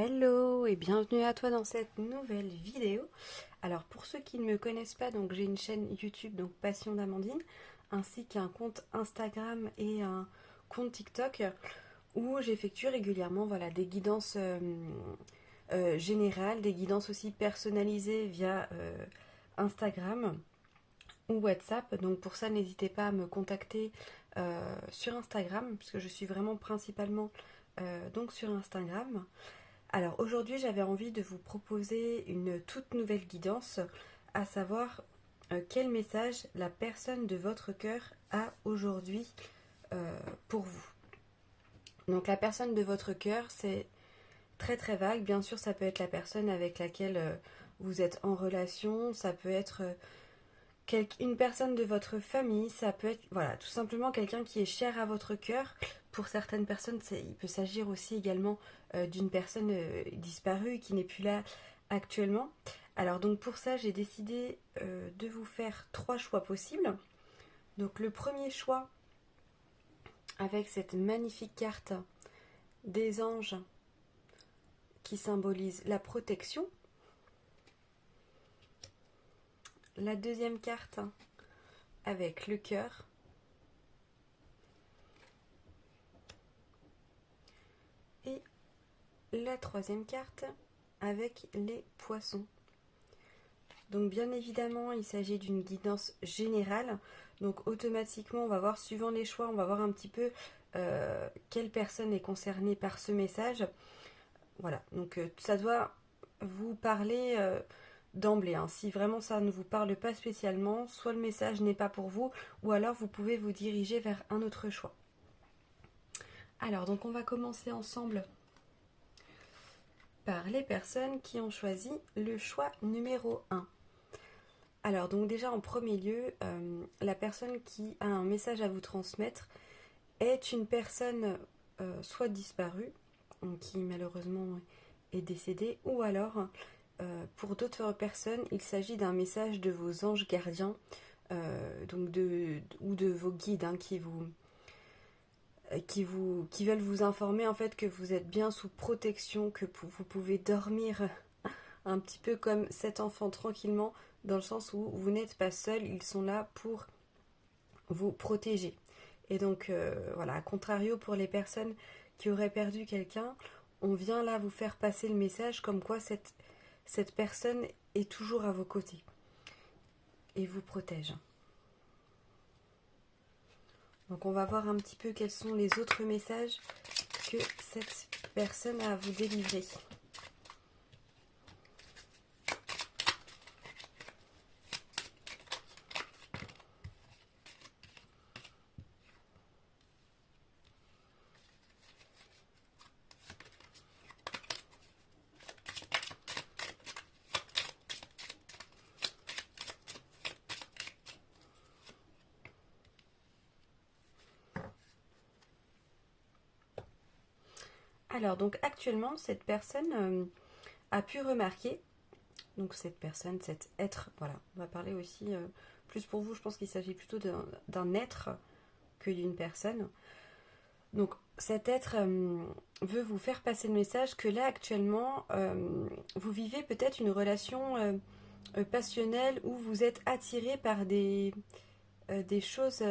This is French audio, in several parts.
Hello et bienvenue à toi dans cette nouvelle vidéo. Alors pour ceux qui ne me connaissent pas, donc j'ai une chaîne YouTube, donc Passion d'Amandine, ainsi qu'un compte Instagram et un compte TikTok où j'effectue régulièrement des guidances générales, des guidances aussi personnalisées via Instagram ou WhatsApp. Donc pour ça n'hésitez pas à me contacter sur Instagram puisque je suis vraiment principalement donc sur Instagram. Alors aujourd'hui j'avais envie de vous proposer une toute nouvelle guidance, à savoir quel message la personne de votre cœur a aujourd'hui pour vous. Donc la personne de votre cœur, c'est très très vague. Bien sûr ça peut être la personne avec laquelle vous êtes en relation, ça peut être une personne de votre famille, ça peut être tout simplement quelqu'un qui est cher à votre cœur. Pour certaines personnes, il peut s'agir aussi également d'une personne disparue qui n'est plus là actuellement. Alors donc pour ça, j'ai décidé de vous faire 3 choix possibles. Donc le premier choix, avec cette magnifique carte des anges qui symbolise la protection. La deuxième carte avec le cœur. Et la troisième carte avec les poissons. Donc bien évidemment, il s'agit d'une guidance générale. Donc automatiquement, on va voir, suivant les choix, on va voir un petit peu quelle personne est concernée par ce message. Voilà, donc ça doit vous parler d'emblée. Si vraiment ça ne vous parle pas spécialement, soit le message n'est pas pour vous, ou alors vous pouvez vous diriger vers un autre choix. Alors, donc on va commencer ensemble par les personnes qui ont choisi le choix numéro 1. Alors donc déjà en premier lieu, la personne qui a un message à vous transmettre est une personne soit disparue, qui malheureusement est décédée, ou alors pour d'autres personnes, il s'agit d'un message de vos anges gardiens, ou de vos guides qui veulent vous informer en fait que vous êtes bien sous protection, que vous pouvez dormir un petit peu comme cet enfant tranquillement, dans le sens où vous n'êtes pas seul, ils sont là pour vous protéger. Et donc à contrario pour les personnes qui auraient perdu quelqu'un, on vient là vous faire passer le message comme quoi cette personne est toujours à vos côtés et vous protège. Donc on va voir un petit peu quels sont les autres messages que cette personne a à vous délivrer. Alors donc actuellement cette personne a pu remarquer, donc cette personne, cet être, on va parler aussi plus pour vous, je pense qu'il s'agit plutôt d'un être que d'une personne. Donc cet être veut vous faire passer le message que là actuellement vous vivez peut-être une relation passionnelle où vous êtes attiré par des choses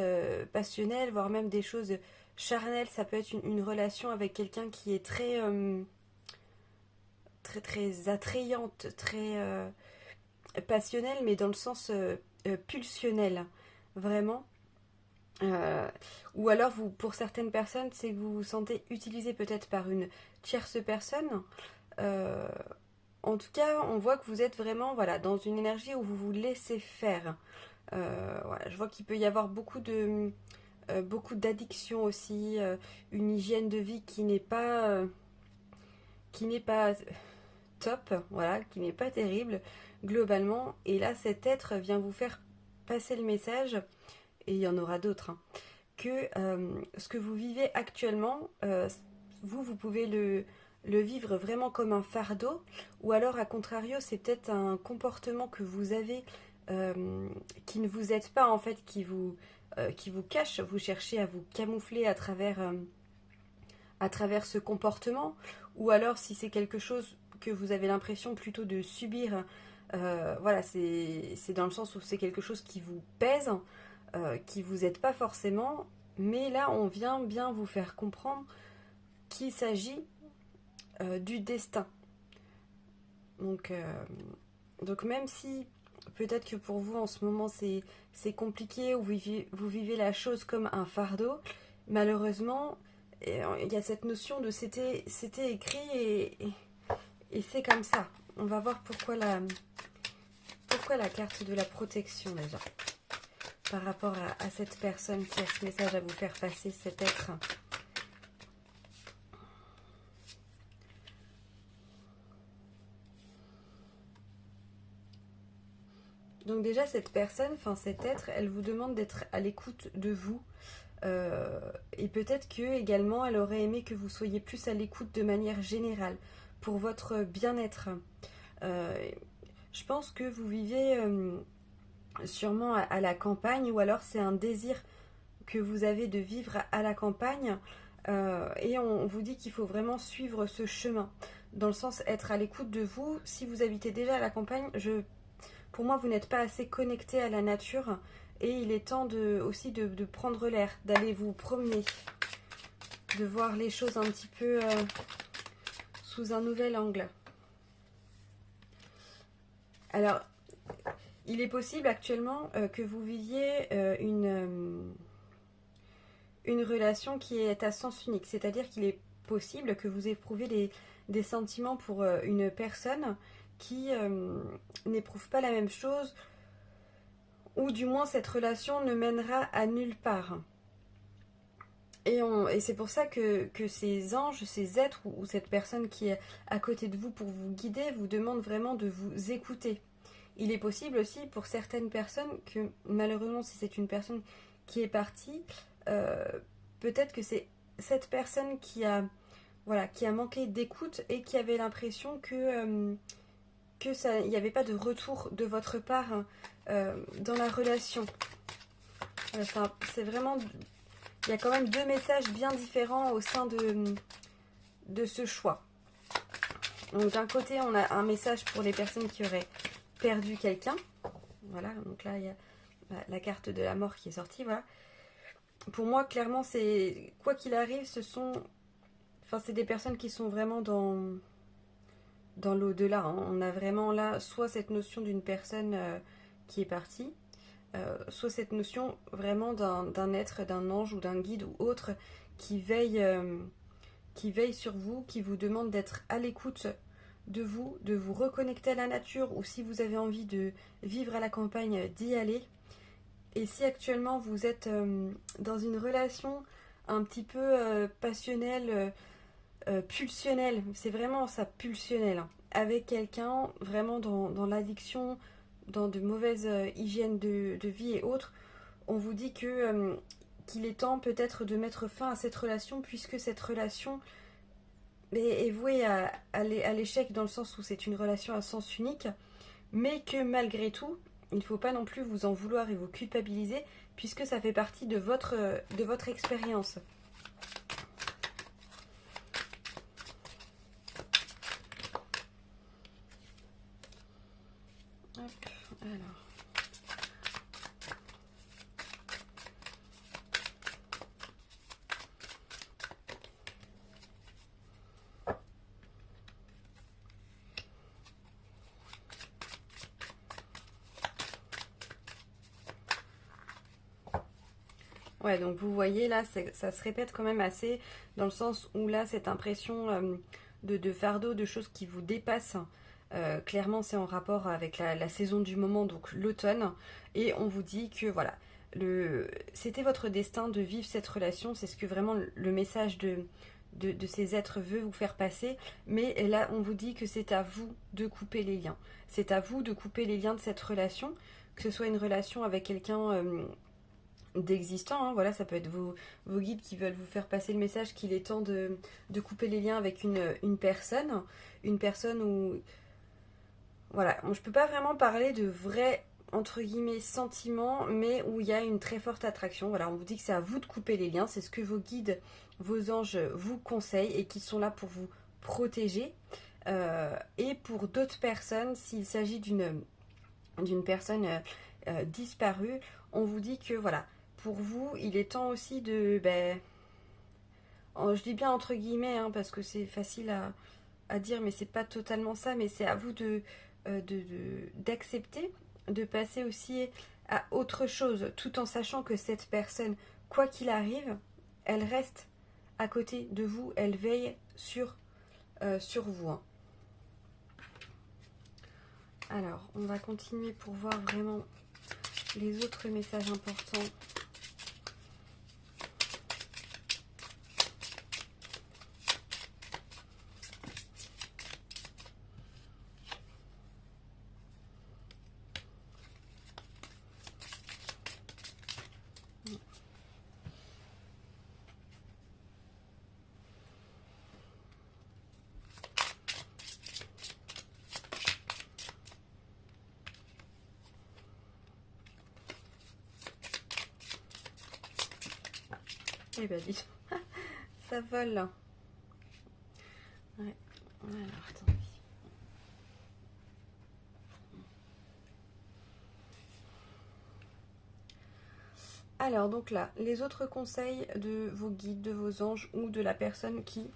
passionnelles, voire même des choses charnelles. Ça peut être une relation avec quelqu'un qui est très très attrayante, très passionnelle, mais dans le sens pulsionnel, vraiment. Ou alors, pour certaines personnes, c'est que vous vous sentez utilisé peut-être par une tierce personne. Euh, En tout cas, on voit que vous êtes vraiment dans une énergie où vous vous laissez faire. Je vois qu'il peut y avoir beaucoup d'addiction aussi, une hygiène de vie qui n'est pas top, qui n'est pas terrible globalement. Et là, cet être vient vous faire passer le message, et il y en aura d'autres, que ce que vous vivez actuellement, vous pouvez le vivre vraiment comme un fardeau, ou alors à contrario, c'est peut-être un comportement que vous avez qui ne vous aide pas en fait, qui vous cache. Vous cherchez à vous camoufler à travers ce comportement, ou alors si c'est quelque chose que vous avez l'impression plutôt de subir, voilà, c'est dans le sens où c'est quelque chose qui vous pèse, qui vous aide pas forcément, mais là on vient bien vous faire comprendre qu'il s'agit du destin. Donc même si peut-être que pour vous en ce moment c'est compliqué, ou vous vivez la chose comme un fardeau, malheureusement il y a cette notion de c'était écrit et c'est comme ça. On va voir pourquoi la carte de la protection déjà, par rapport à cette personne qui a ce message à vous faire passer, cet être. Donc déjà cette personne, enfin cet être, elle vous demande d'être à l'écoute de vous. Et peut-être que également elle aurait aimé que vous soyez plus à l'écoute de manière générale pour votre bien-être. Je pense que vous vivez sûrement à la campagne, ou alors c'est un désir que vous avez de vivre à la campagne, et on vous dit qu'il faut vraiment suivre ce chemin, dans le sens être à l'écoute de vous. Si vous habitez déjà à la campagne, pour moi vous n'êtes pas assez connecté à la nature, et il est temps aussi de prendre l'air, d'aller vous promener, de voir les choses un petit peu sous un nouvel angle. Alors, il est possible actuellement que vous viviez une relation qui est à sens unique. C'est-à-dire qu'il est possible que vous éprouviez des sentiments pour une personne qui n'éprouve pas la même chose, ou du moins cette relation ne mènera à nulle part. Et c'est pour ça que ces anges, ces êtres, ou cette personne qui est à côté de vous pour vous guider, vous demande vraiment de vous écouter. Il est possible aussi pour certaines personnes que, malheureusement, si c'est une personne qui est partie, peut-être que c'est cette personne qui a manqué d'écoute, et qui avait l'impression que il n'y avait pas de retour de votre part dans la relation. C'est vraiment... Il y a quand même deux messages bien différents au sein de ce choix. Donc d'un côté, on a un message pour les personnes qui auraient perdu quelqu'un. Voilà, donc là, il y a la carte de la mort qui est sortie, voilà. Pour moi, clairement, c'est... Quoi qu'il arrive, c'est des personnes qui sont vraiment dans l'au-delà. Hein. On a vraiment là, soit cette notion d'une personne qui est partie, soit cette notion vraiment d'un être, d'un ange ou d'un guide ou autre qui veille sur vous, qui vous demande d'être à l'écoute de vous reconnecter à la nature, ou si vous avez envie de vivre à la campagne, d'y aller. Et si actuellement vous êtes dans une relation un petit peu passionnelle, pulsionnelle, c'est vraiment ça, pulsionnelle, hein, avec quelqu'un vraiment dans l'addiction, dans de mauvaises hygiènes de vie et autres, on vous dit qu'il est temps peut-être de mettre fin à cette relation, puisque cette relation est vouée à l'échec, dans le sens où c'est une relation à sens unique, mais que malgré tout, il ne faut pas non plus vous en vouloir et vous culpabiliser, puisque ça fait partie de votre expérience. Hop, alors... Ouais, donc vous voyez là, ça se répète quand même assez, dans le sens où là, cette impression de fardeau, de choses qui vous dépassent, clairement c'est en rapport avec la saison du moment, donc l'automne, et on vous dit que voilà, c'était votre destin de vivre cette relation, c'est ce que vraiment le message de ces êtres veut vous faire passer, mais là on vous dit que c'est à vous de couper les liens, c'est à vous de couper les liens de cette relation, que ce soit une relation avec quelqu'un d'existant, hein, voilà, ça peut être vos guides qui veulent vous faire passer le message qu'il est temps de couper les liens avec une personne où, voilà, je peux pas vraiment parler de vrais, entre guillemets, sentiments, mais où il y a une très forte attraction. Voilà, on vous dit que c'est à vous de couper les liens, c'est ce que vos guides, vos anges vous conseillent, et qui sont là pour vous protégé. Et pour d'autres personnes, s'il s'agit d'une personne disparue, on vous dit que voilà, pour vous, il est temps aussi de... je dis bien entre guillemets, hein, parce que c'est facile à dire, mais c'est pas totalement ça, mais c'est à vous d'accepter, de passer aussi à autre chose, tout en sachant que cette personne, quoi qu'il arrive, elle reste à côté de vous, elle veille sur vous. Hein. Alors, on va continuer pour voir vraiment les autres messages importants. Eh ben, dis donc, ça vole. Ouais. Alors, attendez. Alors, donc là, les autres conseils de vos guides, de vos anges ou de la personne qui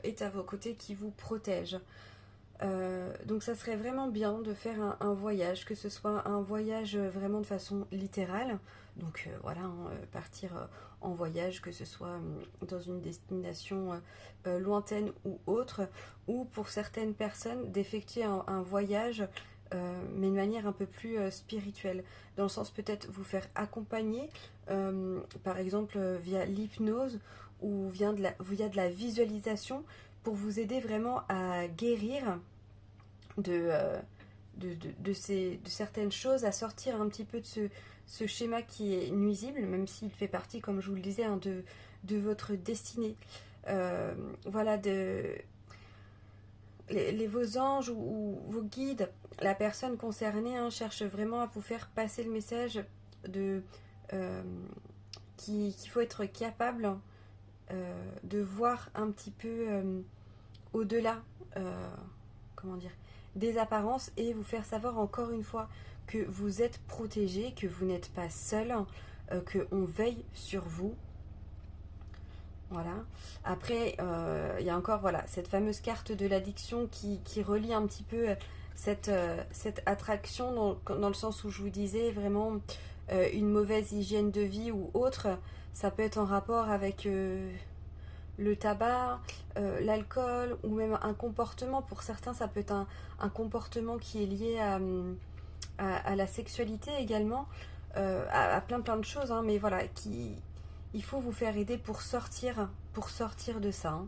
est à vos côtés, qui vous protège. Donc ça serait vraiment bien de faire un voyage, que ce soit un voyage vraiment de façon littérale. Donc voilà, hein, partir en voyage, que ce soit dans une destination lointaine ou autre, ou pour certaines personnes d'effectuer un voyage, mais de manière un peu plus spirituelle. Dans le sens peut-être vous faire accompagner, par exemple via l'hypnose ou via de la visualisation, pour vous aider vraiment à guérir de certaines choses, à sortir un petit peu de ce schéma qui est nuisible, même s'il fait partie, comme je vous le disais, hein, de votre destinée. Voilà, vos anges ou vos guides, la personne concernée, hein, cherche vraiment à vous faire passer le message qu'il faut être capable de voir un petit peu au-delà, comment dire, des apparences, et vous faire savoir encore une fois que vous êtes protégé, que vous n'êtes pas seul, qu'on veille sur vous. Voilà. Après, il y a encore voilà, cette fameuse carte de l'addiction qui relie un petit peu cette attraction dans le sens où je vous disais vraiment une mauvaise hygiène de vie ou autre. Ça peut être en rapport avec le tabac, l'alcool ou même un comportement. Pour certains, ça peut être un comportement qui est lié à la sexualité également, à plein de choses, hein, mais voilà, il faut vous faire aider pour sortir de ça. Hein.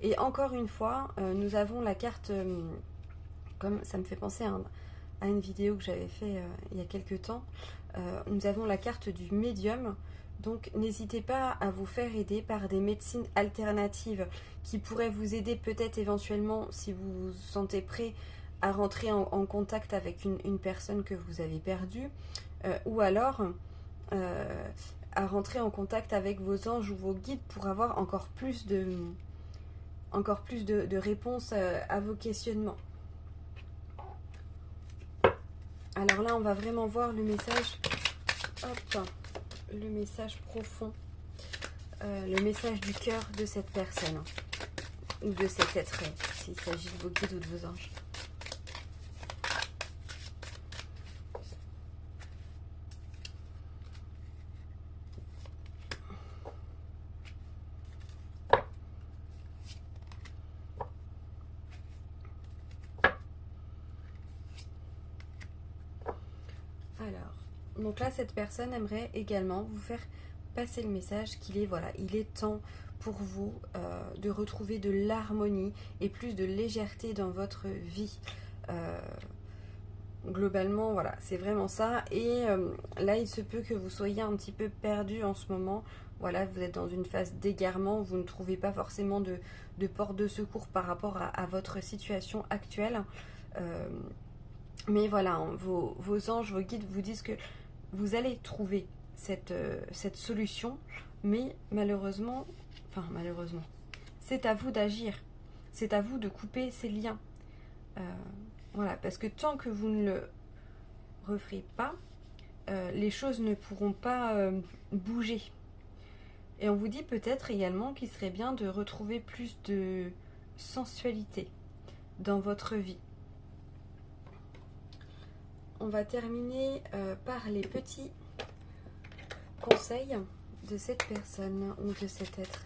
Et encore une fois, nous avons la carte, comme ça me fait penser à une vidéo que j'avais fait il y a quelques temps, nous avons la carte du médium. Donc n'hésitez pas à vous faire aider par des médecines alternatives qui pourraient vous aider peut-être éventuellement, si vous vous sentez prêt, à rentrer en contact avec une personne que vous avez perdue, ou alors à rentrer en contact avec vos anges ou vos guides pour avoir encore plus de réponses à vos questionnements. Alors là, on va vraiment voir le message, hop, le message profond, le message du cœur de cette personne, ou de cet être, s'il s'agit de vos guides ou de vos anges. Alors, donc là, cette personne aimerait également vous faire passer le message qu'il est, voilà, il est temps pour vous de retrouver de l'harmonie et plus de légèreté dans votre vie. Globalement, voilà, c'est vraiment ça. Et là, il se peut que vous soyez un petit peu perdu en ce moment. Voilà, vous êtes dans une phase d'égarement, vous ne trouvez pas forcément de porte de secours par rapport à votre situation actuelle. Mais voilà, hein, vos anges, vos guides vous disent que vous allez trouver cette solution, mais malheureusement, c'est à vous d'agir. c'est à vous de couper ces liens. Voilà, parce que tant que vous ne le referez pas, les choses ne pourront pas bouger. Et on vous dit peut-être également qu'il serait bien de retrouver plus de sensualité dans votre vie. On va terminer par les petits conseils de cette personne ou de cet être.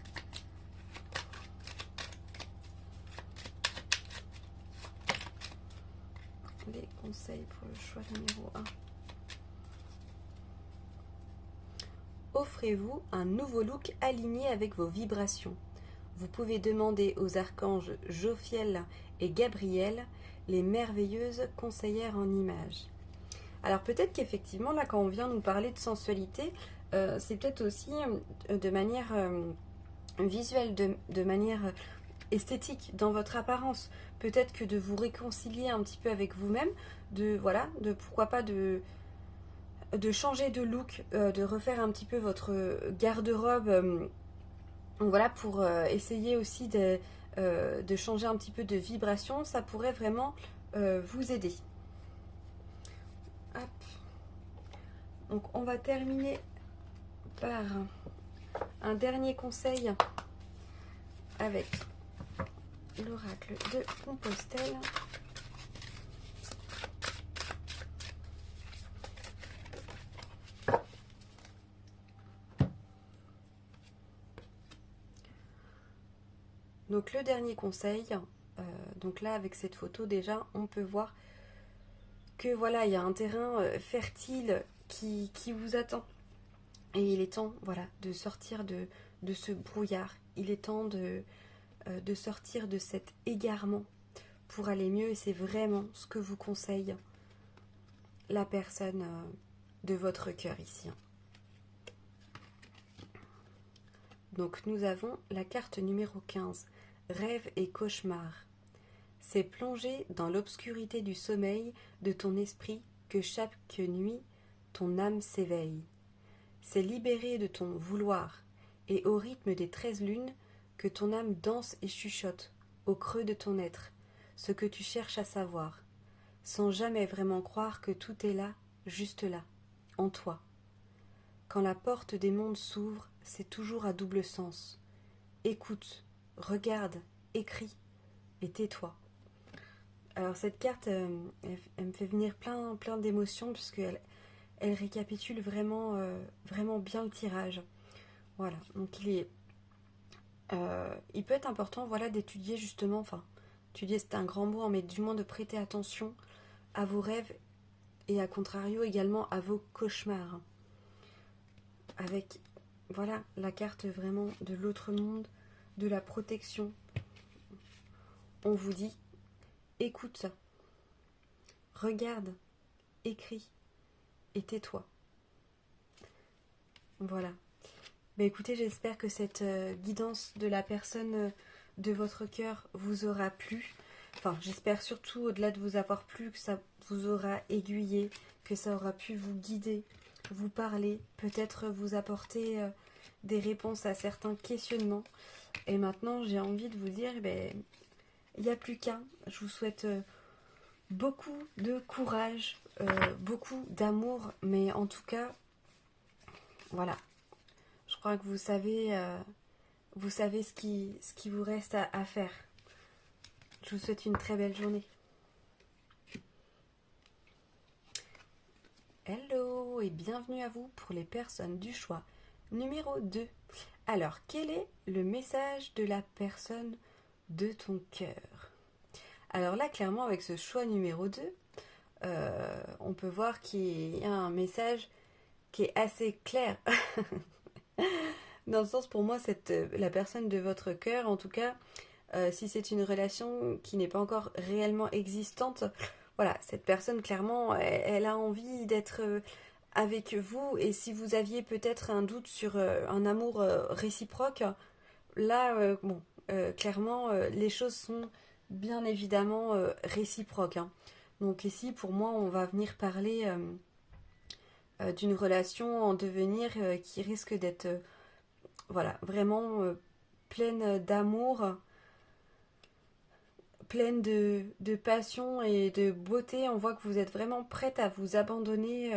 Les conseils pour le choix numéro 1. Offrez-vous un nouveau look aligné avec vos vibrations. Vous pouvez demander aux archanges Jophiel et Gabriel, les merveilleuses conseillères en images. Alors peut-être qu'effectivement, là, quand on vient nous parler de sensualité, c'est peut-être aussi de manière visuelle, de manière esthétique, dans votre apparence. Peut-être que de vous réconcilier un petit peu avec vous-même, de pourquoi pas de changer de look, de refaire un petit peu votre garde-robe, voilà, pour essayer aussi de changer un petit peu de vibration, ça pourrait vraiment vous aider. Hop. Donc on va terminer par un dernier conseil avec l'oracle de Compostelle. Donc le dernier conseil, donc là avec cette photo déjà on peut voir que voilà, il y a un terrain fertile qui vous attend. Et il est temps, voilà, de sortir de ce brouillard. Il est temps de sortir de cet égarement pour aller mieux. Et c'est vraiment ce que vous conseille la personne de votre cœur ici. Donc nous avons la carte numéro 15, rêve et cauchemar. C'est plonger dans l'obscurité du sommeil de ton esprit que chaque nuit ton âme s'éveille. C'est libéré de ton vouloir et au rythme des 13 lunes que ton âme danse et chuchote au creux de ton être ce que tu cherches à savoir, sans jamais vraiment croire que tout est là, juste là, en toi. Quand la porte des mondes s'ouvre, c'est toujours à double sens. Écoute, regarde, écris et tais-toi. Alors cette carte, elle me fait venir plein d'émotions puisqu'elle elle récapitule vraiment bien le tirage. Voilà, donc il peut être important, voilà, d'étudier justement, enfin, étudier c'est un grand mot, hein, mais du moins de prêter attention à vos rêves et à contrario également à vos cauchemars. Avec, voilà, la carte vraiment de l'autre monde, de la protection. On vous dit, écoute, regarde, écris et tais-toi. Voilà. Bah écoutez, j'espère que cette guidance de la personne de votre cœur vous aura plu. Enfin, j'espère surtout, au-delà de vous avoir plu, que ça vous aura aiguillé, que ça aura pu vous guider, vous parler, peut-être vous apporter des réponses à certains questionnements. Et maintenant, j'ai envie de vous dire, il n'y a plus qu'un. Je vous souhaite beaucoup de courage, beaucoup d'amour, mais en tout cas, voilà. Je crois que vous savez ce qui vous reste à faire. Je vous souhaite une très belle journée. Hello et bienvenue à vous pour les personnes du choix numéro 2. Alors, quel est le message de la personne de ton cœur? Alors là, clairement, avec ce choix numéro 2, on peut voir qu'il y a un message qui est assez clair. Dans le sens, pour moi, la personne de votre cœur, en tout cas, si c'est une relation qui n'est pas encore réellement existante, voilà, cette personne, clairement, elle a envie d'être avec vous. Et si vous aviez peut-être un doute sur un amour réciproque, là, clairement, les choses sont bien évidemment réciproques. Hein. Donc ici, pour moi, on va venir parler d'une relation en devenir qui risque d'être voilà, vraiment pleine d'amour, pleine de passion et de beauté. On voit que vous êtes vraiment prête à vous abandonner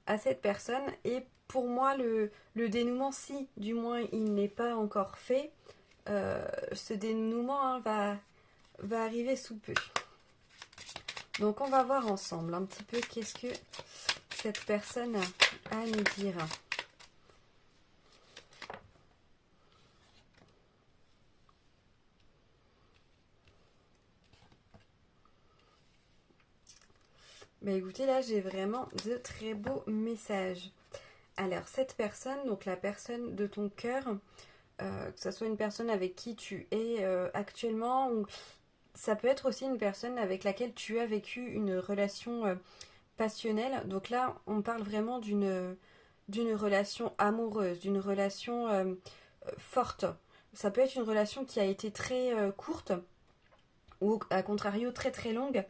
à cette personne. Et pour moi, le dénouement, si du moins il n'est pas encore fait, ce dénouement va arriver sous peu. Donc on va voir ensemble un petit peu qu'est-ce que cette personne a à nous dire. Bah écoutez, là j'ai vraiment de très beaux messages. Alors cette personne, donc la personne de ton cœur, que ce soit une personne avec qui tu es actuellement, ou ça peut être aussi une personne avec laquelle tu as vécu une relation passionnelle. Donc là, on parle vraiment d'une relation amoureuse, d'une relation forte. Ça peut être une relation qui a été très courte ou à contrario très très longue.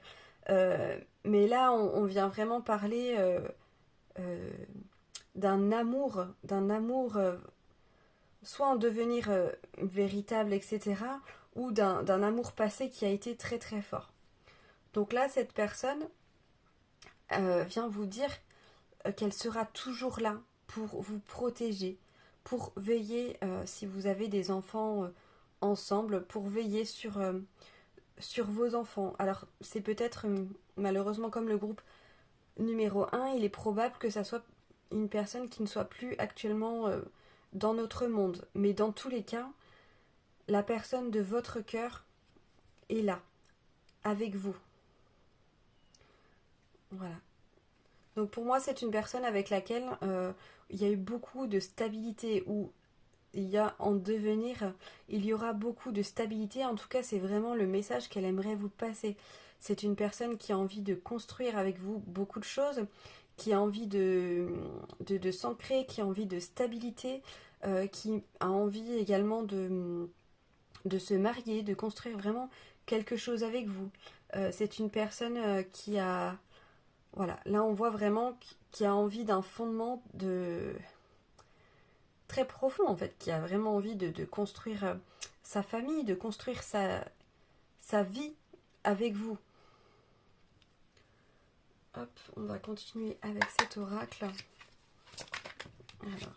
Mais là, on vient vraiment parler euh, d'un amour soit en devenir véritable, etc., ou d'un amour passé qui a été très très fort. Donc là, cette personne vient vous dire qu'elle sera toujours là pour vous protéger, pour veiller, si vous avez des enfants ensemble, pour veiller sur vos enfants. Alors, c'est peut-être, malheureusement, comme le groupe numéro un, il est probable que ça soit une personne qui ne soit plus actuellement dans notre monde. Mais dans tous les cas, la personne de votre cœur est là, avec vous. Voilà. Donc pour moi, c'est une personne avec laquelle il y a eu beaucoup de stabilité, ou il y a en devenir, il y aura beaucoup de stabilité. En tout cas, c'est vraiment le message qu'elle aimerait vous passer. C'est une personne qui a envie de construire avec vous beaucoup de choses, qui a envie de s'ancrer, qui a envie de stabilité, qui a envie également de se marier, de construire vraiment quelque chose avec vous. C'est une personne qui a... Voilà, là on voit vraiment qui a envie d'un fondement très profond en fait, qui a vraiment envie de construire sa famille, de construire sa vie avec vous. Hop, on va continuer avec cet oracle. Alors,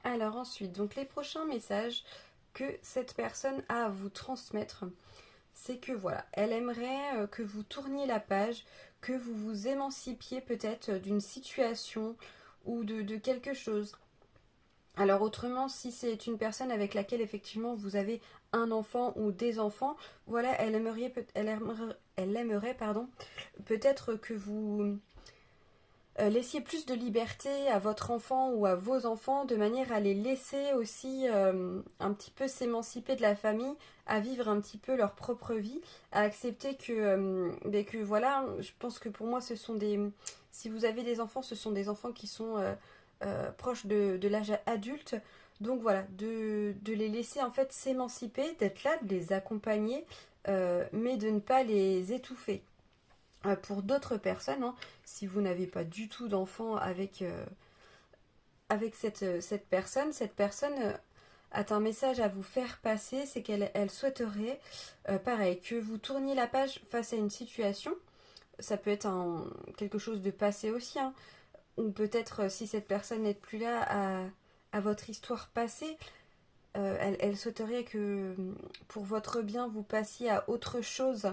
alors ensuite, donc les prochains messages que cette personne a à vous transmettre, c'est que voilà, elle aimerait que vous tourniez la page, que vous vous émancipiez peut-être d'une situation ou de quelque chose. Alors autrement, si c'est une personne avec laquelle effectivement vous avez un enfant ou des enfants, voilà, elle aimerait pardon, peut-être que vous laissiez plus de liberté à votre enfant ou à vos enfants, de manière à les laisser aussi un petit peu s'émanciper de la famille, à vivre un petit peu leur propre vie, à accepter que voilà, je pense que pour moi ce sont des... Si vous avez des enfants, ce sont des enfants qui sont proches de l'âge adulte. Donc voilà, de les laisser en fait s'émanciper, d'être là, de les accompagner, mais de ne pas les étouffer. Pour d'autres personnes, hein, si vous n'avez pas du tout d'enfant avec cette personne a un message à vous faire passer, c'est qu'elle souhaiterait, pareil, que vous tourniez la page face à une situation. Ça peut être quelque chose de passé aussi, hein, ou peut-être si cette personne n'est plus là à votre histoire passée, elle souhaiterait que pour votre bien vous passiez à autre chose,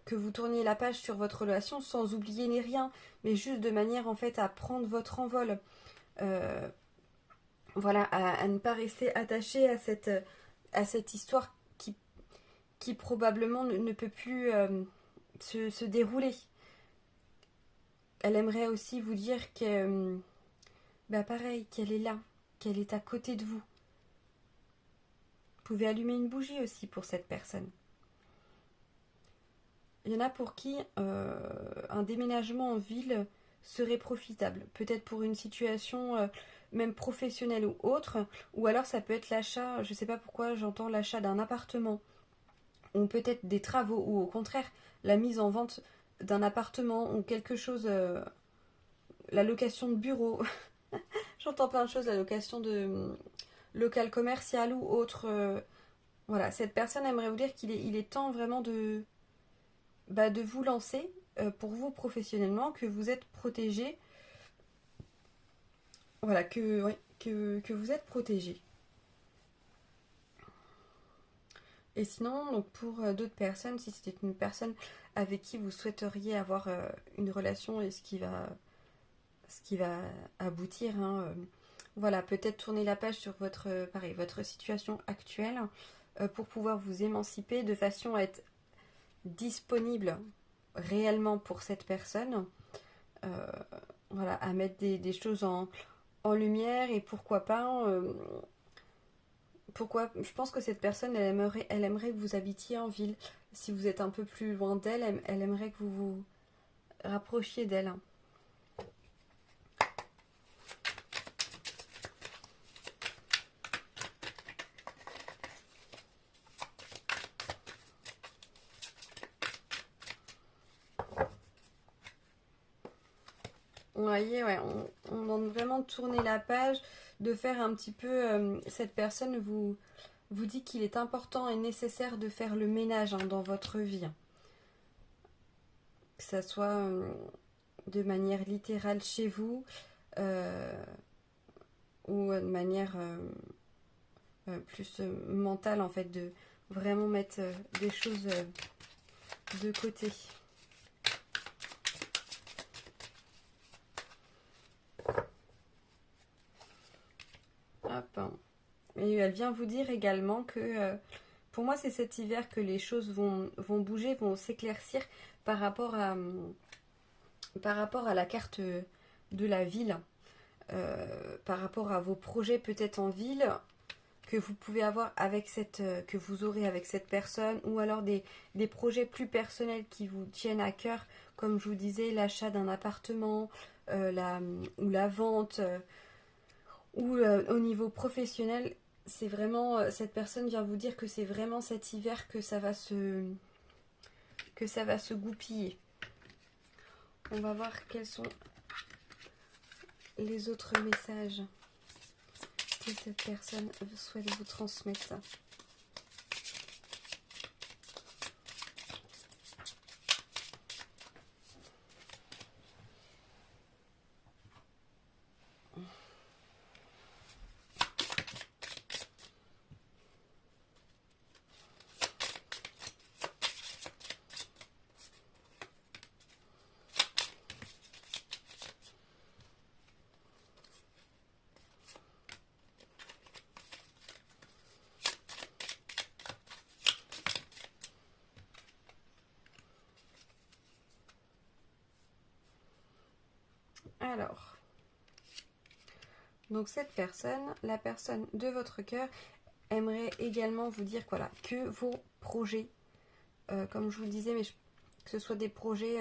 que vous tourniez la page sur votre relation sans oublier ni rien, mais juste de manière en fait à prendre votre envol. Euh, voilà, à ne pas rester attaché à cette histoire qui probablement ne peut plus se dérouler. elle aimerait aussi vous dire que, bah pareil, qu'elle est là, qu'elle est à côté de vous. Vous pouvez allumer une bougie aussi pour cette personne. Il y en a pour qui un déménagement en ville serait profitable. Peut-être pour une situation même professionnelle ou autre. Ou alors ça peut être l'achat, je ne sais pas pourquoi j'entends l'achat d'un appartement. Ou peut-être des travaux. Ou au contraire, la mise en vente d'un appartement ou quelque chose. La location de bureau. J'entends plein de choses. La location de local commercial ou autre. Voilà, cette personne aimerait vous dire qu'il est temps vraiment de vous lancer pour vous professionnellement, que vous êtes protégé. Voilà, que vous êtes protégé. Et sinon, donc pour d'autres personnes, si c'était une personne avec qui vous souhaiteriez avoir une relation et ce qui va aboutir, hein, voilà, peut-être tourner la page sur votre situation actuelle pour pouvoir vous émanciper de façon à être disponible réellement pour cette personne, euh, voilà, à mettre des choses en lumière et pourquoi pas, je pense que cette personne, elle aimerait que vous habitiez en ville. Si vous êtes un peu plus loin d'elle, elle aimerait que vous vous rapprochiez d'elle. Vous voyez, ouais, on demande vraiment de tourner la page, de faire un petit peu. Cette personne vous dit qu'il est important et nécessaire de faire le ménage hein, dans votre vie. Que ça soit de manière littérale chez vous ou de manière plus mentale, en fait, de vraiment mettre des choses de côté. Hop. Et elle vient vous dire également que pour moi c'est cet hiver que les choses vont bouger, vont s'éclaircir par rapport à la carte de la ville, par rapport à vos projets peut-être en ville que vous pouvez avoir que vous aurez avec cette personne, ou alors des projets plus personnels qui vous tiennent à cœur, comme je vous disais, l'achat d'un appartement, ou la vente, ou au niveau professionnel. C'est vraiment, cette personne vient vous dire que c'est vraiment cet hiver que ça va se goupiller. On va voir quels sont les autres messages que cette personne souhaite vous transmettre. Alors, donc cette personne, la personne de votre cœur, aimerait également vous dire voilà, que vos projets, comme je vous le disais, mais que ce soit des projets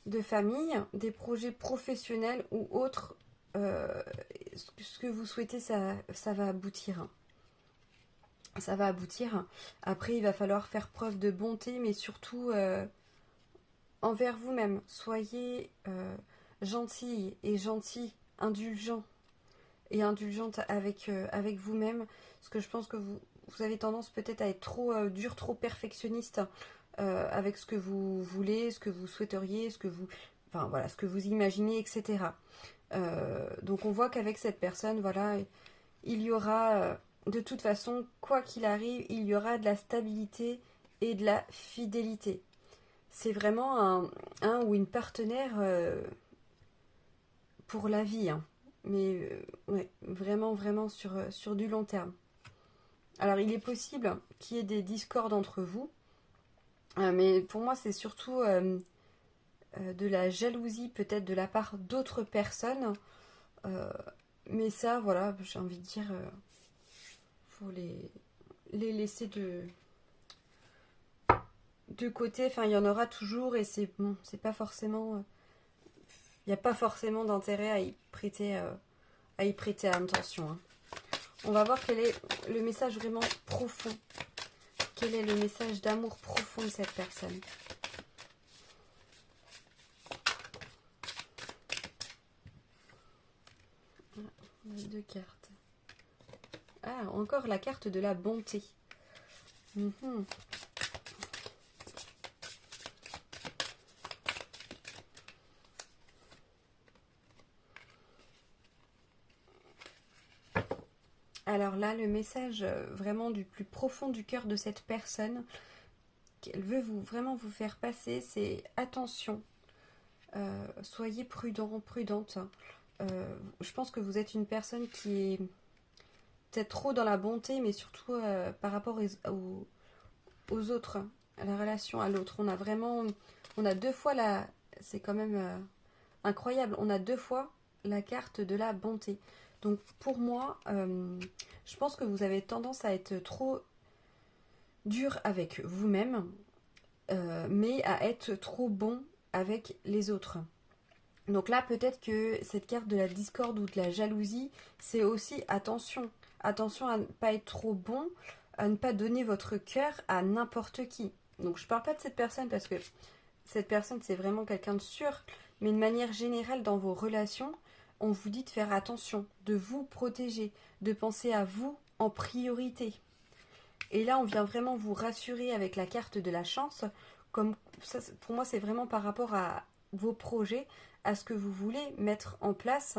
de famille, des projets professionnels ou autres, ce que vous souhaitez, ça va aboutir. Ça va aboutir. Après, il va falloir faire preuve de bonté, mais surtout envers vous-même. Soyez gentille et gentil, indulgent et indulgente avec vous-même. Parce que je pense que vous avez tendance peut-être à être trop dur, trop perfectionniste avec ce que vous voulez, ce que vous souhaiteriez, ce que vous imaginez, etc. Donc on voit qu'avec cette personne, voilà, il y aura, de toute façon, quoi qu'il arrive, il y aura de la stabilité et de la fidélité. C'est vraiment un ou une partenaire pour la vie, hein. Mais ouais, vraiment, vraiment sur du long terme. Alors il est possible qu'il y ait des discordes entre vous, mais pour moi c'est surtout de la jalousie peut-être de la part d'autres personnes. Mais ça, voilà, j'ai envie de dire, faut les laisser de côté. Enfin, il y en aura toujours et c'est bon, c'est pas forcément, il n'y a pas forcément d'intérêt à y prêter attention. Hein. On va voir quel est le message vraiment profond. Quel est le message d'amour profond de cette personne. On a 2 cartes. Ah, encore la carte de la bonté. Mhm. Alors là, le message vraiment du plus profond du cœur de cette personne qu'elle veut vraiment vous faire passer, c'est attention. Soyez prudent, prudente. Je pense que vous êtes une personne qui est peut-être trop dans la bonté, mais surtout par rapport aux autres, à la relation à l'autre. On a 2 fois c'est quand même incroyable, on a 2 fois la carte de la bonté. Donc pour moi, je pense que vous avez tendance à être trop dur avec vous-même, mais à être trop bon avec les autres. Donc là, peut-être que cette carte de la discorde ou de la jalousie, c'est aussi attention. Attention à ne pas être trop bon, à ne pas donner votre cœur à n'importe qui. Donc je parle pas de cette personne parce que cette personne c'est vraiment quelqu'un de sûr, mais de manière générale dans vos relations, on vous dit de faire attention, de vous protéger, de penser à vous en priorité. Et là, on vient vraiment vous rassurer avec la carte de la chance. Comme ça, pour moi, c'est vraiment par rapport à vos projets, à ce que vous voulez mettre en place.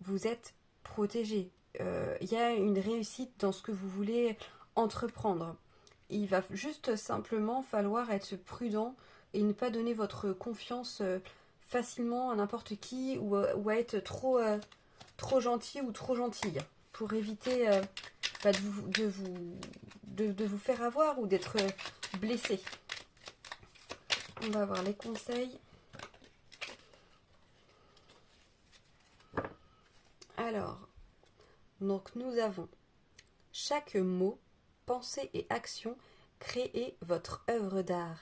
Vous êtes protégé. Il y a une réussite dans ce que vous voulez entreprendre. Il va juste simplement falloir être prudent et ne pas donner votre confiance facilement à n'importe qui ou à être trop gentil ou trop gentille pour éviter de vous faire avoir ou d'être blessé. On va voir les conseils. Alors, donc nous avons chaque mot, pensée et action, créez votre œuvre d'art.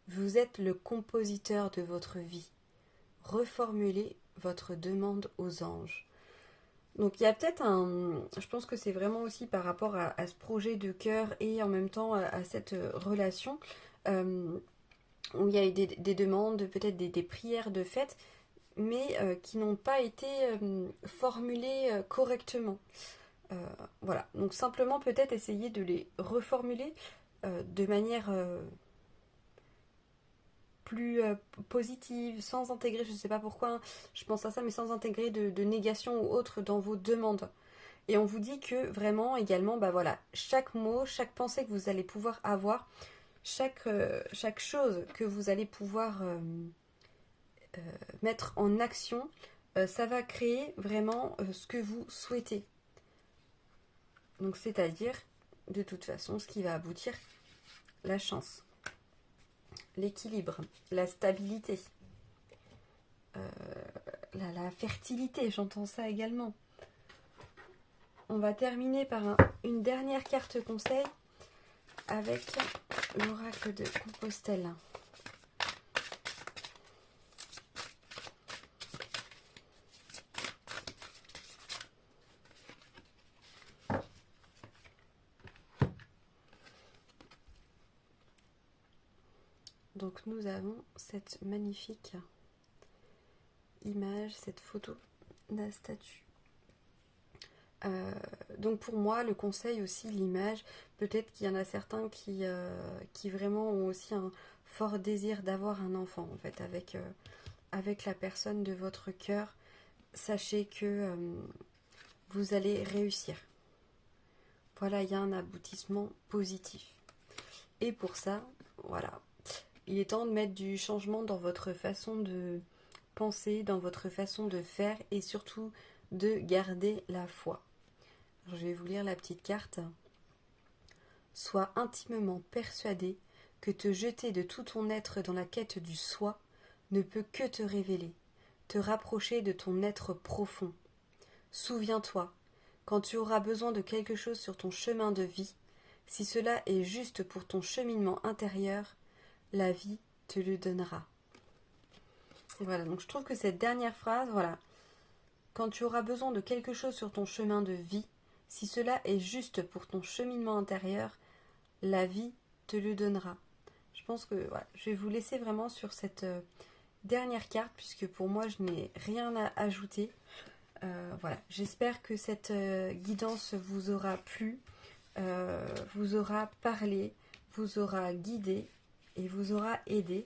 Vous êtes le compositeur de votre vie. Reformulez votre demande aux anges. Donc il y a peut-être je pense que c'est vraiment aussi par rapport à ce projet de cœur et en même temps à cette relation où il y a eu des demandes, peut-être des prières de fête, mais qui n'ont pas été formulées correctement. Voilà, donc simplement peut-être essayer de les reformuler de manière plus positive, sans intégrer, je ne sais pas pourquoi, hein, je pense à ça, mais sans intégrer de négation ou autre dans vos demandes. Et on vous dit que vraiment également, bah voilà, chaque mot, chaque pensée que vous allez pouvoir avoir, chaque chose que vous allez pouvoir mettre en action, ça va créer vraiment ce que vous souhaitez. Donc c'est-à-dire, de toute façon, ce qui va aboutir, la chance, l'équilibre, la stabilité, la fertilité, j'entends ça également. On va terminer par une dernière carte conseil avec l'oracle de Compostelle. Donc nous avons cette magnifique image, cette photo de la statue. Donc pour moi, le conseil aussi, l'image, peut-être qu'il y en a certains qui vraiment ont aussi un fort désir d'avoir un enfant en fait avec la personne de votre cœur. Sachez que vous allez réussir. Voilà, il y a un aboutissement positif. Et pour ça, voilà, il est temps de mettre du changement dans votre façon de penser, dans votre façon de faire et surtout de garder la foi. Alors, je vais vous lire la petite carte. Sois intimement persuadé que te jeter de tout ton être dans la quête du soi ne peut que te révéler, te rapprocher de ton être profond. Souviens-toi, quand tu auras besoin de quelque chose sur ton chemin de vie, si cela est juste pour ton cheminement intérieur, la vie te le donnera. Voilà, donc je trouve que cette dernière phrase, voilà, quand tu auras besoin de quelque chose sur ton chemin de vie, si cela est juste pour ton cheminement intérieur, la vie te le donnera. Je pense que voilà, je vais vous laisser vraiment sur cette dernière carte, puisque pour moi je n'ai rien à ajouter. Voilà, j'espère que cette guidance vous aura plu, vous aura parlé, vous aura guidé et vous aura aidé.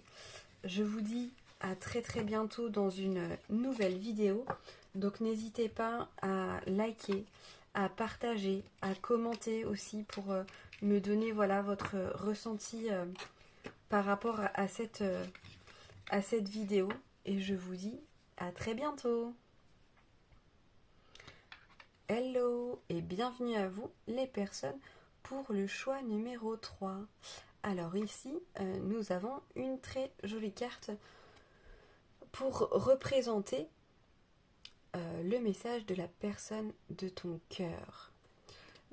Je vous dis à très très bientôt dans une nouvelle vidéo. Donc n'hésitez pas à liker, à partager, à commenter aussi pour me donner voilà votre ressenti par rapport à cette vidéo. Et je vous dis à très bientôt. Hello et bienvenue à vous les personnes pour le choix numéro 3. Alors ici, nous avons une très jolie carte pour représenter le message de la personne de ton cœur.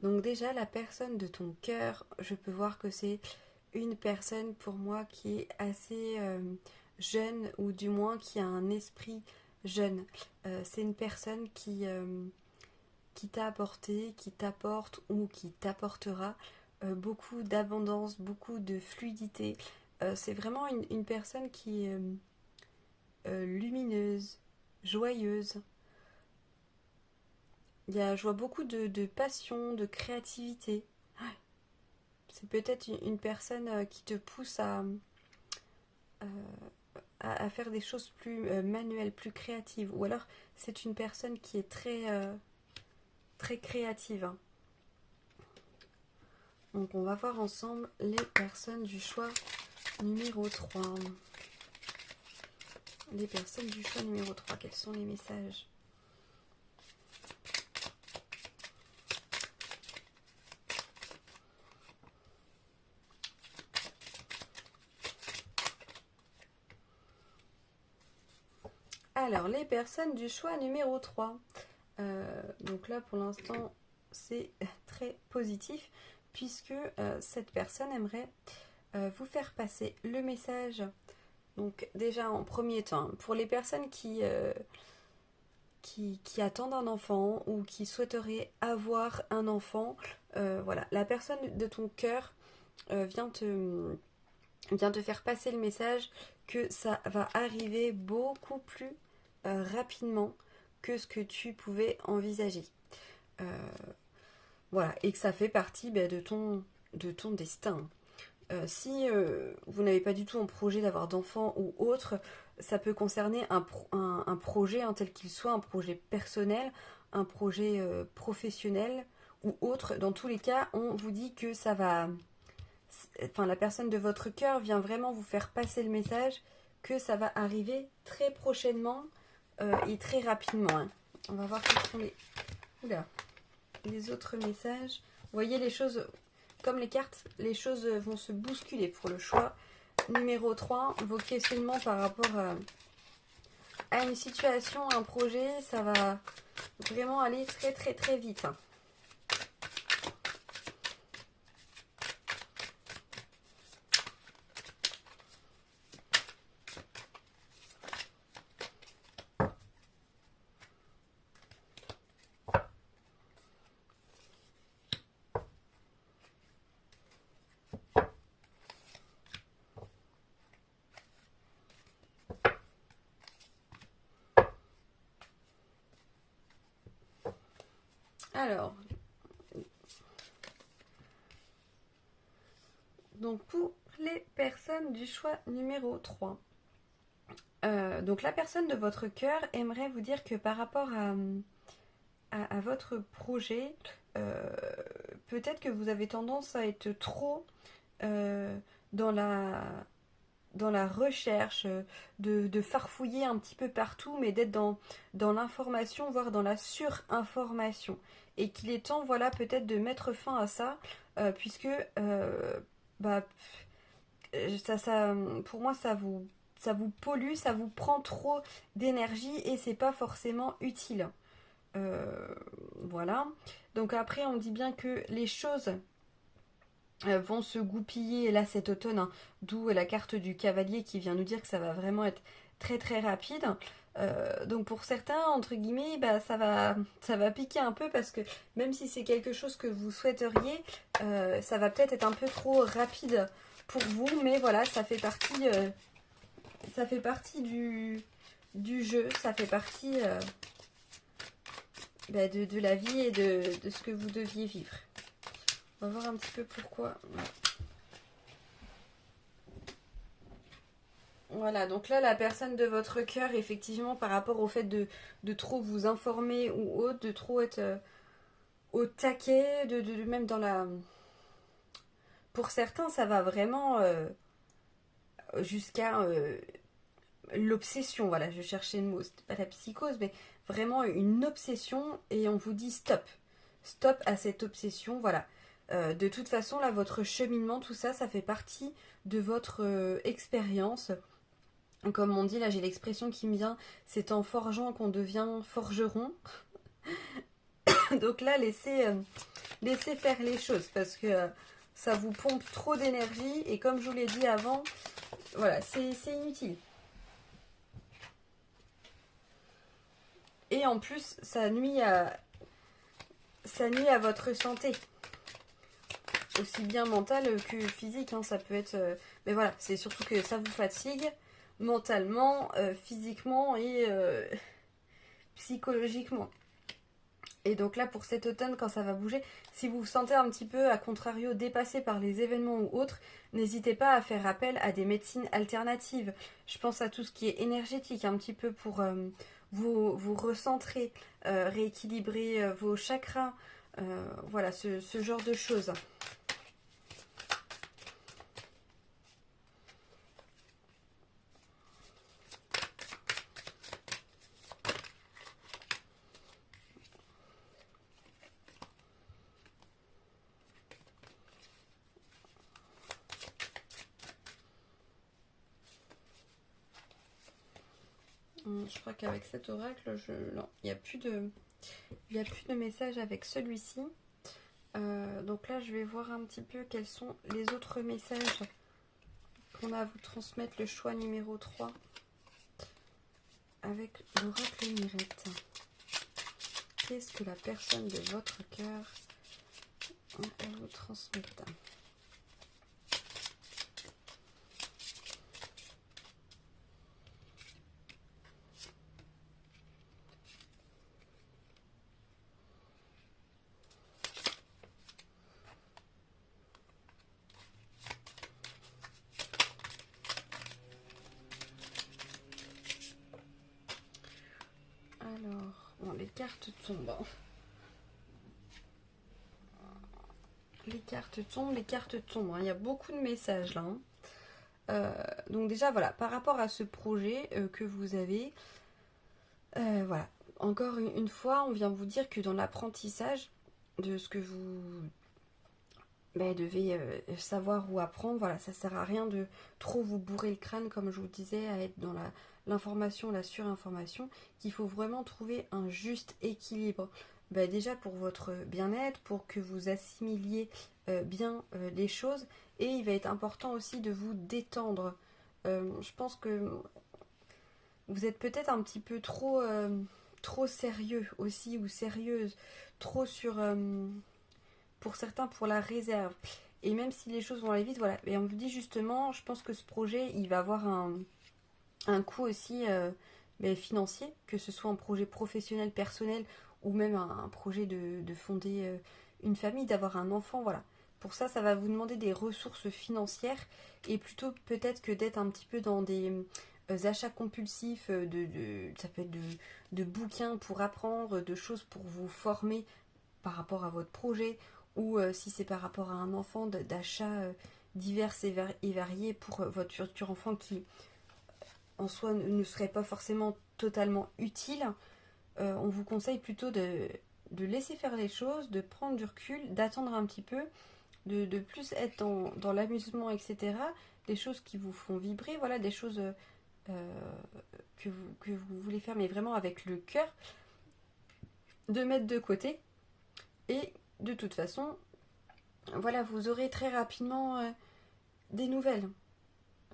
Donc déjà, la personne de ton cœur, je peux voir que c'est une personne pour moi qui est assez jeune, ou du moins qui a un esprit jeune. C'est une personne qui t'a apporté, qui t'apporte ou qui t'apportera beaucoup d'abondance, beaucoup de fluidité. C'est vraiment une personne qui est lumineuse, joyeuse. Je vois beaucoup de passion, de créativité. C'est peut-être une personne qui te pousse à faire des choses plus manuelles, plus créatives. Ou alors c'est une personne qui est très créative. Donc on va voir ensemble les personnes du choix numéro 3. Les personnes du choix numéro 3, quels sont les messages ? Alors, les personnes du choix numéro 3. Donc là, pour l'instant, c'est très positif, puisque cette personne aimerait vous faire passer le message. Donc déjà, en premier temps, pour les personnes qui attendent un enfant ou qui souhaiteraient avoir un enfant, voilà, la personne de ton cœur vient te faire passer le message que ça va arriver beaucoup plus rapidement que ce que tu pouvais envisager. Voilà, et que ça fait partie de ton destin. Si vous n'avez pas du tout un projet d'avoir d'enfant ou autre, ça peut concerner un projet, tel qu'il soit, un projet personnel, un projet professionnel ou autre. Dans tous les cas, on vous dit que ça va... Enfin, la personne de votre cœur vient vraiment vous faire passer le message que ça va arriver très prochainement et très rapidement. Hein. On va voir quels sont les autres messages. Vous voyez, les choses... Comme les cartes, les choses vont se bousculer pour le choix numéro 3. Vos questionnements par rapport à une situation, un projet, ça va vraiment aller très très très vite. Alors, donc pour les personnes du choix numéro 3, donc la personne de votre cœur aimerait vous dire que par rapport à votre projet, peut-être que vous avez tendance à être trop dans la recherche, de farfouiller un petit peu partout, mais d'être dans l'information, voire dans la surinformation. Et qu'il est temps, voilà, peut-être de mettre fin à ça, puisque pour moi, vous pollue, ça vous prend trop d'énergie et c'est pas forcément utile. Voilà. Donc après, on dit bien que les choses vont se goupiller là cet automne, hein, d'où la carte du cavalier qui vient nous dire que ça va vraiment être très très rapide. Donc pour certains, entre guillemets, bah, ça va piquer un peu parce que même si c'est quelque chose que vous souhaiteriez, ça va peut-être être un peu trop rapide pour vous, mais voilà, ça fait partie du jeu, ça fait partie bah, de la vie et de ce que vous deviez vivre. On va voir un petit peu pourquoi. Voilà, donc là, la personne de votre cœur, effectivement, par rapport au fait de trop vous informer ou autre, de trop être au taquet, même dans la... Pour certains, ça va vraiment jusqu'à l'obsession. Voilà, je cherchais le mot, c'était pas la psychose, mais vraiment une obsession et on vous dit stop. Stop à cette obsession, voilà. De toute façon, là, votre cheminement, tout ça, ça fait partie de votre expérience. Comme on dit, là j'ai l'expression qui me vient, c'est en forgeant qu'on devient forgeron. Donc là, laissez faire les choses parce que ça vous pompe trop d'énergie et comme je vous l'ai dit avant, voilà, c'est inutile. Et en plus, ça nuit à votre santé, aussi bien mentale que physique, hein, ça peut être... mais voilà, c'est surtout que ça vous fatigue mentalement, physiquement et psychologiquement. Et donc là, pour cet automne, quand ça va bouger, si vous vous sentez un petit peu, à contrario, dépassé par les événements ou autres, n'hésitez pas à faire appel à des médecines alternatives. Je pense à tout ce qui est énergétique, un petit peu pour vous recentrer, rééquilibrer vos chakras, voilà, ce genre de choses. Je crois qu'avec cet oracle, non, il n'y a plus de message avec celui-ci. Donc là, je vais voir un petit peu quels sont les autres messages qu'on a à vous transmettre. Le choix numéro 3 avec l'oracle Mirette. Qu'est-ce que la personne de votre cœur a à vous transmettre? Alors, bon, les cartes tombent. Les cartes tombent. Hein. Il y a beaucoup de messages là. Hein. Donc déjà, voilà, par rapport à ce projet que vous avez, voilà, encore une fois, on vient vous dire que dans l'apprentissage de ce que vous devez savoir ou apprendre, voilà, ça sert à rien de trop vous bourrer le crâne, comme je vous disais, à être dans l'information, la surinformation, qu'il faut vraiment trouver un juste équilibre. Déjà pour votre bien-être, pour que vous assimiliez bien les choses, et il va être important aussi de vous détendre. Je pense que vous êtes peut-être un petit peu trop sérieux aussi, ou sérieuse, trop sur... pour certains, pour la réserve. Et même si les choses vont aller vite, voilà. Et on vous dit justement, je pense que ce projet, il va avoir un coût aussi financier, que ce soit un projet professionnel, personnel, ou même un projet de fonder une famille, d'avoir un enfant, voilà. Pour ça, ça va vous demander des ressources financières, et plutôt peut-être que d'être un petit peu dans des achats compulsifs, ça peut être de bouquins pour apprendre, de choses pour vous former par rapport à votre projet, ou si c'est par rapport à un enfant, d'achats divers et variés pour votre futur enfant qui en soi ne serait pas forcément totalement utile. On vous conseille plutôt de laisser faire les choses, de prendre du recul, d'attendre un petit peu, de plus être dans l'amusement, etc. Des choses qui vous font vibrer, voilà, des choses que vous voulez faire, mais vraiment avec le cœur, de mettre de côté. Et de toute façon, voilà, vous aurez très rapidement des nouvelles.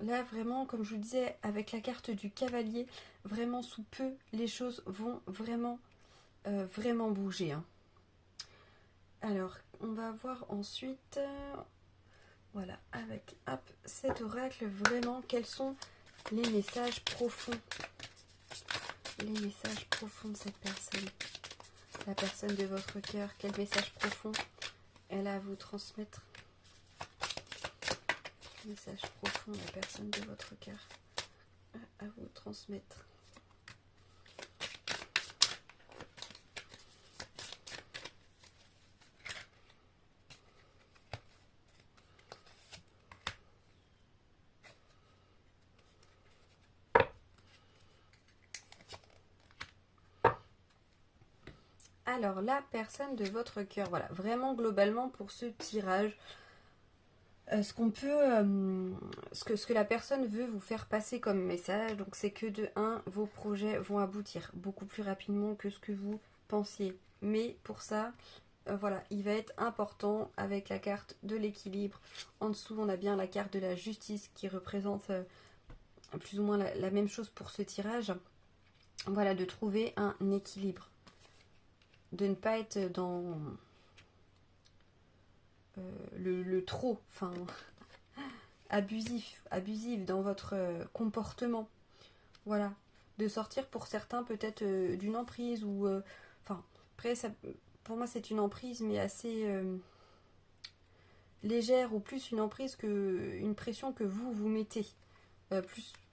Là, vraiment, comme je vous disais, avec la carte du cavalier, vraiment sous peu, les choses vont vraiment, vraiment bouger. Hein. Alors, on va voir ensuite, voilà, avec cet oracle, vraiment, quels sont les messages profonds. Les messages profonds de cette personne. La personne de votre cœur, quel message profond elle a à vous transmettre. Message profond, la personne de votre cœur à vous transmettre. Alors, la personne de votre cœur, voilà, vraiment globalement pour ce tirage, ce que la personne veut vous faire passer comme message, donc c'est que de 1, vos projets vont aboutir beaucoup plus rapidement que ce que vous pensiez. Mais pour ça, voilà, il va être important avec la carte de l'équilibre. En dessous, on a bien la carte de la justice qui représente plus ou moins la même chose pour ce tirage. Voilà, de trouver un équilibre. De ne pas être dans le trop, enfin abusif dans votre comportement. Voilà, de sortir pour certains peut-être d'une emprise ou enfin après ça, pour moi c'est une emprise mais assez légère ou plus une emprise que une pression que vous mettez.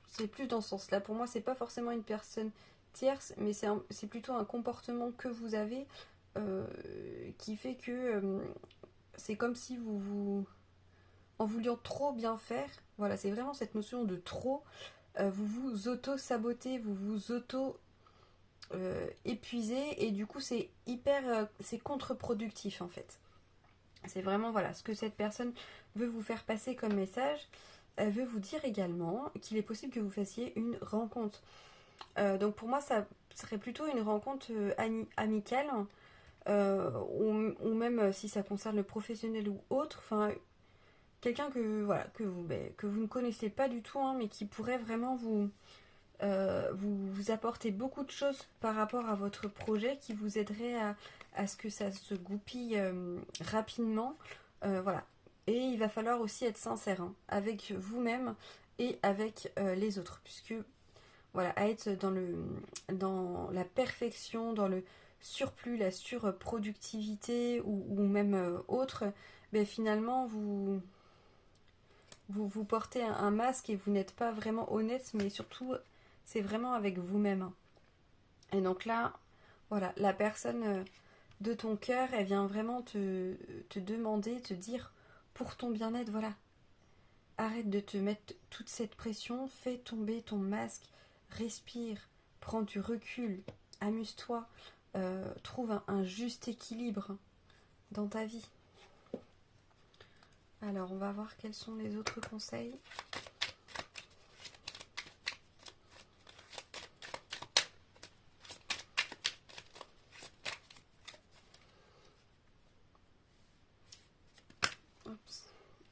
C'est plus dans ce sens-là. Pour moi c'est pas forcément une personne tierce, mais c'est plutôt un comportement que vous avez qui fait que c'est comme si en voulant trop bien faire, voilà, c'est vraiment cette notion de trop, vous vous auto-sabotez, vous vous auto-épuisez, et du coup c'est c'est contre-productif en fait. C'est vraiment, voilà, ce que cette personne veut vous faire passer comme message. Elle veut vous dire également qu'il est possible que vous fassiez une rencontre. Donc pour moi, ça serait plutôt une rencontre amicale, ou même si ça concerne le professionnel ou autre, enfin quelqu'un voilà, que vous ne connaissez pas du tout, hein, mais qui pourrait vraiment vous apporter beaucoup de choses par rapport à votre projet, qui vous aiderait à ce que ça se goupille rapidement. Voilà. Et il va falloir aussi être sincère, hein, avec vous-même et avec les autres, puisque voilà, à être dans la perfection, dans le surplus, la surproductivité ou même autre, ben finalement vous portez un masque et vous n'êtes pas vraiment honnête, mais surtout c'est vraiment avec vous-même. Et donc là, voilà, la personne de ton cœur, elle vient vraiment te demander, te dire pour ton bien-être, voilà, arrête de te mettre toute cette pression, fais tomber ton masque, respire, prends du recul, amuse-toi, trouve un juste équilibre dans ta vie. Alors, on va voir quels sont les autres conseils.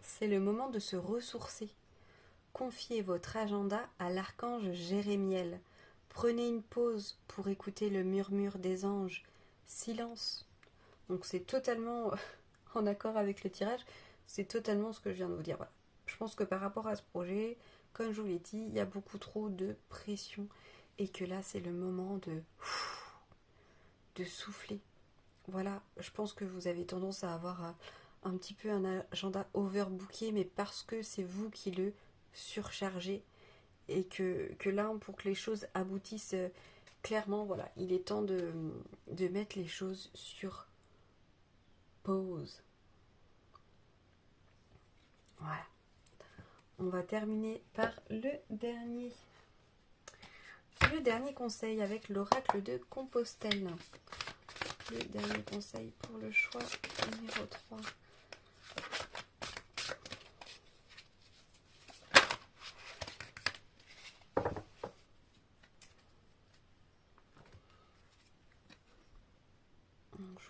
C'est le moment de se ressourcer. Confiez votre agenda à l'archange Jérémiel. Prenez une pause pour écouter le murmure des anges. Silence. Donc c'est totalement en accord avec le tirage. C'est totalement ce que je viens de vous dire. Voilà. Je pense que par rapport à ce projet, comme je vous l'ai dit, il y a beaucoup trop de pression. Et que là, c'est le moment de souffler. Voilà, je pense que vous avez tendance à avoir un petit peu un agenda overbooké, mais parce que c'est vous qui le surchargez. Et que là, pour que les choses aboutissent clairement, voilà, il est temps de mettre les choses sur pause. Voilà. On va terminer par le dernier conseil avec l'oracle de Compostelle. Le dernier conseil pour le choix numéro 3.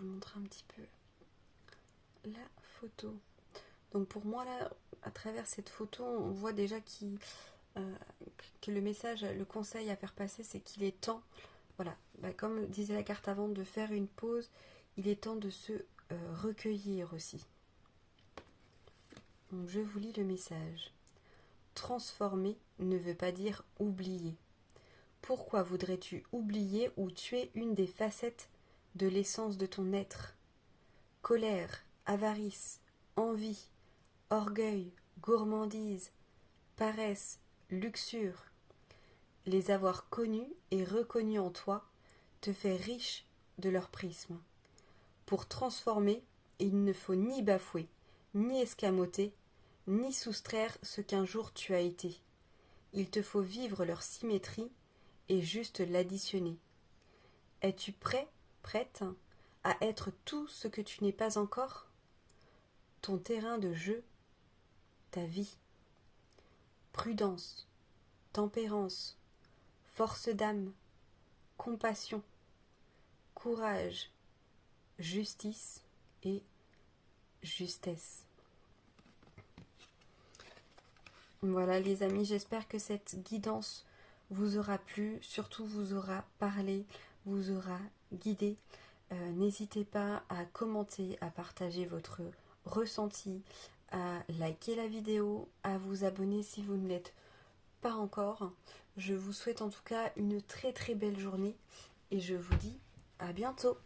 vous montrer un petit peu la photo. Donc pour moi là, à travers cette photo, on voit déjà que le message, le conseil à faire passer, c'est qu'il est temps, voilà, comme disait la carte avant, de faire une pause. Il est temps de se recueillir aussi. Donc je vous lis le message. Transformer ne veut pas dire oublier. Pourquoi voudrais-tu oublier ou tuer une des facettes de l'essence de ton être? Colère, avarice, envie, orgueil, gourmandise, paresse, luxure. Les avoir connus et reconnus en toi te fait riche de leur prisme. Pour transformer, il ne faut ni bafouer, ni escamoter, ni soustraire ce qu'un jour tu as été. Il te faut vivre leur symétrie et juste l'additionner. Es-tu prêt, prête, à être tout ce que tu n'es pas encore? Ton terrain de jeu, ta vie. Prudence, tempérance, force d'âme, compassion, courage, justice et justesse. Voilà les amis, j'espère que cette guidance vous aura plu, surtout vous aura parlé, vous aura guidé. N'hésitez pas à commenter, à partager votre ressenti, à liker la vidéo, à vous abonner si vous ne l'êtes pas encore. Je vous souhaite en tout cas une très très belle journée et je vous dis à bientôt.